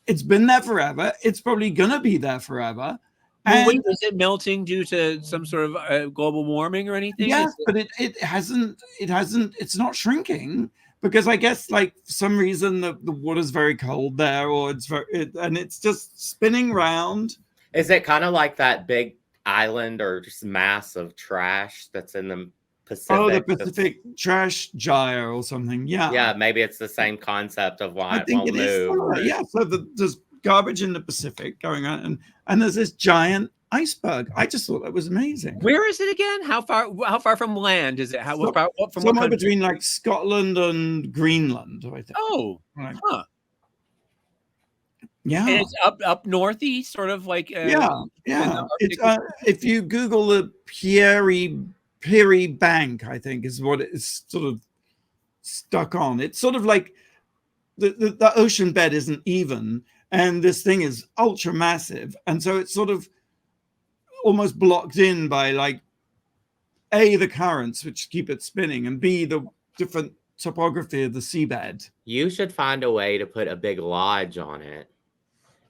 Speaker 2: It's been there forever. It's probably going to be there forever.
Speaker 3: Well,
Speaker 2: And
Speaker 3: wait, is it melting due to some sort of global warming or anything?
Speaker 2: yeah, but it hasn't, it's not shrinking because I guess like for some reason the water's very cold there, or and it's just spinning round.
Speaker 4: Is it kind of like that big island or just mass of trash that's in the Pacific?
Speaker 2: Oh, the Pacific trash gyre or something. Yeah.
Speaker 4: Yeah, maybe it's the same concept of why it won't
Speaker 2: it is.
Speaker 4: move.
Speaker 2: Yeah, so there's garbage in the Pacific going on, and there's this giant iceberg. I just thought that was amazing.
Speaker 3: Where is it again? How far from land is it?
Speaker 2: Somewhere between like Scotland and Greenland, I think.
Speaker 3: Oh,
Speaker 2: right.
Speaker 3: Huh.
Speaker 2: Yeah.
Speaker 3: And it's up northeast, sort of like
Speaker 2: yeah. It's if you Google the Peary Bank, I think is what it's sort of stuck on. It's sort of like the ocean bed isn't even, and this thing is ultra massive, and so it's sort of almost blocked in by like A, the currents which keep it spinning, and B, the different topography of the seabed.
Speaker 4: You should find a way to put a big lodge on it,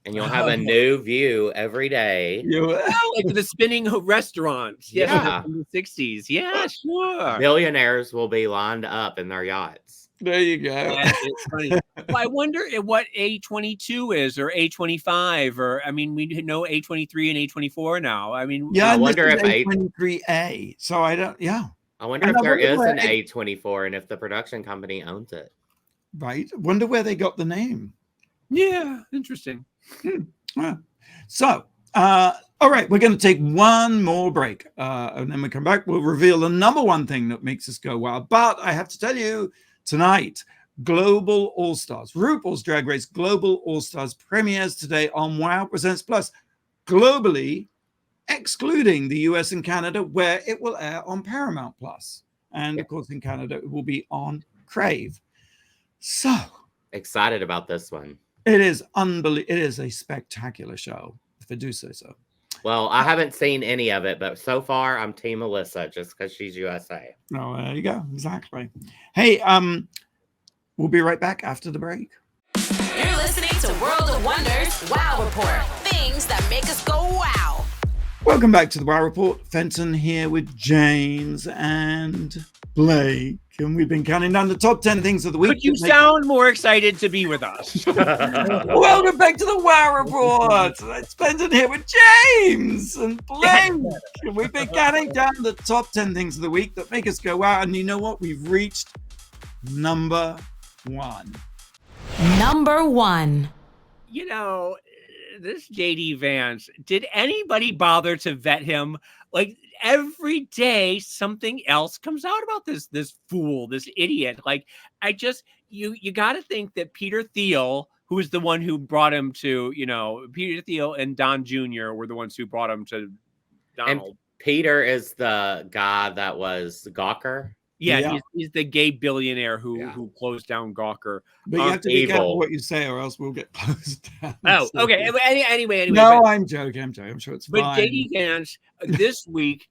Speaker 4: and you'll have a new view every day.
Speaker 3: Like the spinning restaurants.
Speaker 4: Yeah.
Speaker 3: From the 60s. Yeah, sure.
Speaker 4: Millionaires will be lined up in their yachts.
Speaker 2: There you go.
Speaker 3: It's funny. Well, I wonder what A22 is, or A25, or I mean, we know A23 and A24 now. I mean,
Speaker 2: yeah,
Speaker 4: I wonder if
Speaker 2: A23A. So I don't. Yeah.
Speaker 4: I wonder if there is an A24 and if the production company owns it.
Speaker 2: Right. Wonder where they got the name.
Speaker 3: Yeah, interesting.
Speaker 2: Yeah. So, all right, we're going to take one more break, and then we come back. We'll reveal the number one thing that makes us go wow. But I have to tell you, tonight, Global All Stars, RuPaul's Drag Race Global All Stars premieres today on Wow Presents Plus, globally, excluding the US and Canada, where it will air on Paramount Plus, and of course in Canada it will be on Crave. So
Speaker 4: excited about this one.
Speaker 2: It is unbelievable. It is a spectacular show, if I do say so.
Speaker 4: Well, I haven't seen any of it, but so far I'm Team Alyssa just because she's USA.
Speaker 2: Oh, there you go. Exactly. Hey, we'll be right back after the break.
Speaker 1: You're listening to World of Wonders Wow Report. Things that make us go wow.
Speaker 2: Welcome back to the Wow Report. Fenton here with James and Blake. And we've been counting down the top 10 things of the week.
Speaker 3: Could you sound more excited to be with us?
Speaker 2: Welcome back to the Wow Report. It's Fenton here with James and Blake. And we've been counting down the top 10 things of the week that make us go wow. And you know what? We've reached number one.
Speaker 1: Number one.
Speaker 3: You know, this JD Vance, did anybody bother to vet him? Like, every day something else comes out about this fool, this idiot. Like, I just, you got to think that Peter Thiel, who is the one who brought him to, Peter Thiel and Don Jr. were the ones who brought him to Donald.
Speaker 4: And Peter is the guy that was Gawker.
Speaker 3: Yeah. He's the gay billionaire who closed down Gawker.
Speaker 2: But you have to be careful what you say, or else we'll get closed down.
Speaker 3: Oh, okay. Anyway.
Speaker 2: No, I'm joking. I'm sure it's fine.
Speaker 3: But JD Vance, this week,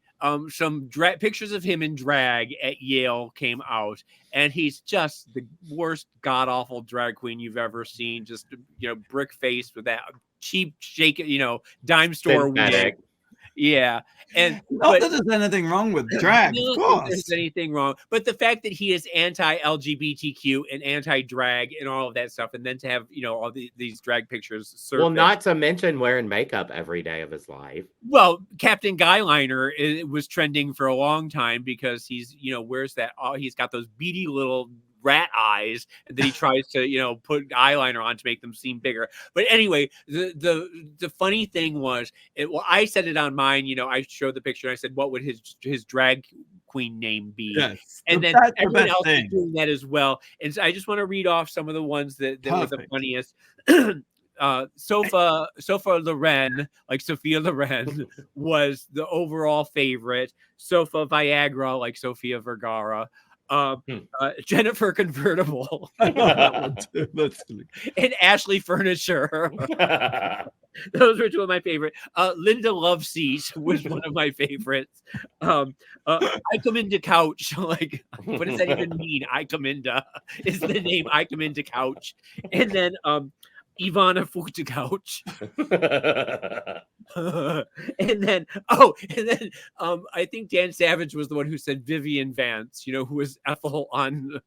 Speaker 3: some pictures of him in drag at Yale came out, and he's just the worst god-awful drag queen you've ever seen. Just, brick faced with that cheap shake, dime store wig. Yeah. And
Speaker 2: not that there's anything wrong with drag, of course.
Speaker 3: There's anything wrong. But the fact that he is anti-LGBTQ and anti-drag and all of that stuff, and then to have, all these drag pictures surface.
Speaker 4: Well, not to mention wearing makeup every day of his life.
Speaker 3: Well, Captain Guyliner was trending for a long time because he's, wears that, he's got those beady little rat eyes, and then he tries to put eyeliner on to make them seem bigger. But anyway, the funny thing was, I said it on mine. I showed the picture and I said, what would his drag queen name be?
Speaker 2: Yes,
Speaker 3: and then everyone else is doing that as well. And so I just want to read off some of the ones that were the funniest. Sophia Loren, like Sophia Loren, was the overall favorite. Sofa Viagra, like Sofia Vergara. Jennifer Convertible.
Speaker 2: That's
Speaker 3: And Ashley Furniture. Those were two of my favorite. Linda Loveseat was one of my favorites. I come into couch. Like, what does that even mean? I come into is the name. I come into couch. And then Ivana Futa-Couch. and then I think Dan Savage was the one who said Vivian Vance, who was Ethel on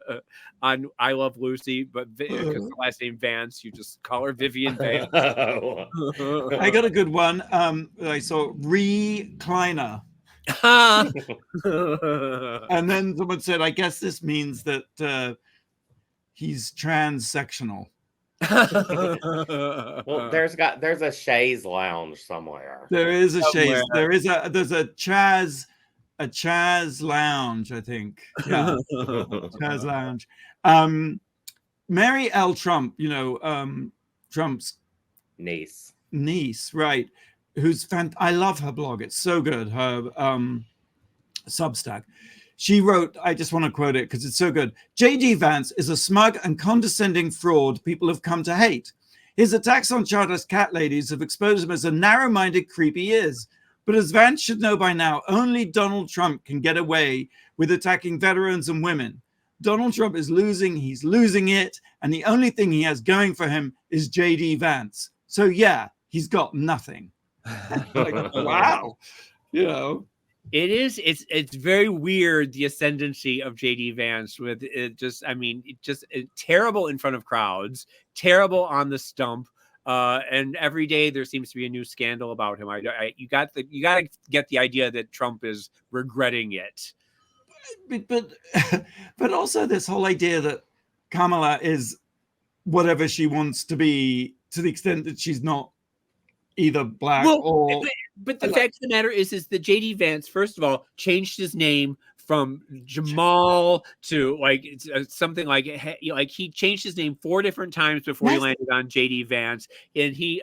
Speaker 3: I Love Lucy, but because the last name Vance, you just call her Vivian Vance.
Speaker 2: I got a good one. I saw Recliner. And then someone said, I guess this means that he's transsectional.
Speaker 4: Well, there's a chaise lounge somewhere.
Speaker 2: There is a chaise. There's a Chaz lounge, I think. Yeah. Chaz lounge. Mary L. Trump, Trump's niece, right? Who's I love her blog. It's so good. Her Substack. She wrote, I just want to quote it because it's so good. J.D. Vance is a smug and condescending fraud people have come to hate. His attacks on childless cat ladies have exposed him as a narrow-minded creep he is. But as Vance should know by now, only Donald Trump can get away with attacking veterans and women. Donald Trump is losing, he's losing it, and the only thing he has going for him is J.D. Vance. So yeah, he's got nothing. Like, wow.
Speaker 3: It's very weird, the ascendancy of JD Vance with it. Just terrible in front of crowds, terrible on the stump, and every day there seems to be a new scandal about him. You got to get the idea that Trump is regretting it,
Speaker 2: but also this whole idea that Kamala is whatever she wants to be, to the extent that she's not either black or.
Speaker 3: But the fact of the matter is that J.D. Vance, first of all, changed his name from Jamal to something like he changed his name 4 different times before he landed on J.D. Vance. And he,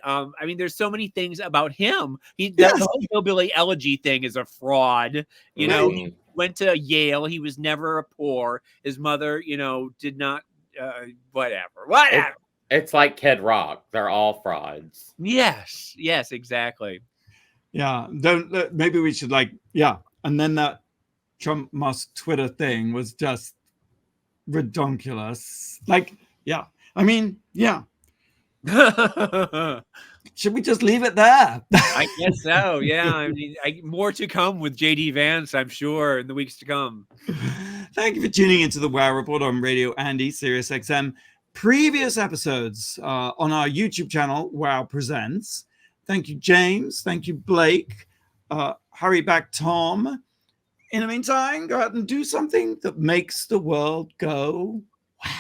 Speaker 3: there's so many things about him. The whole hillbilly elegy thing is a fraud. He went to Yale. He was never a poor. His mother, did not, whatever.
Speaker 4: It's like Kid Rock. They're all frauds.
Speaker 3: Yes, exactly.
Speaker 2: Yeah, maybe we should and then that Trump Musk Twitter thing was just redonkulous. Should we just leave it there?
Speaker 3: I guess so. Yeah, more to come with JD Vance, I'm sure, in the weeks to come.
Speaker 2: Thank you for tuning into the Wow Report on Radio Andy, Sirius XM. Previous episodes on our YouTube channel, Wow Presents. Thank you, James. Thank you, Blake. Hurry back, Tom. In the meantime, go out and do something that makes the world go wow.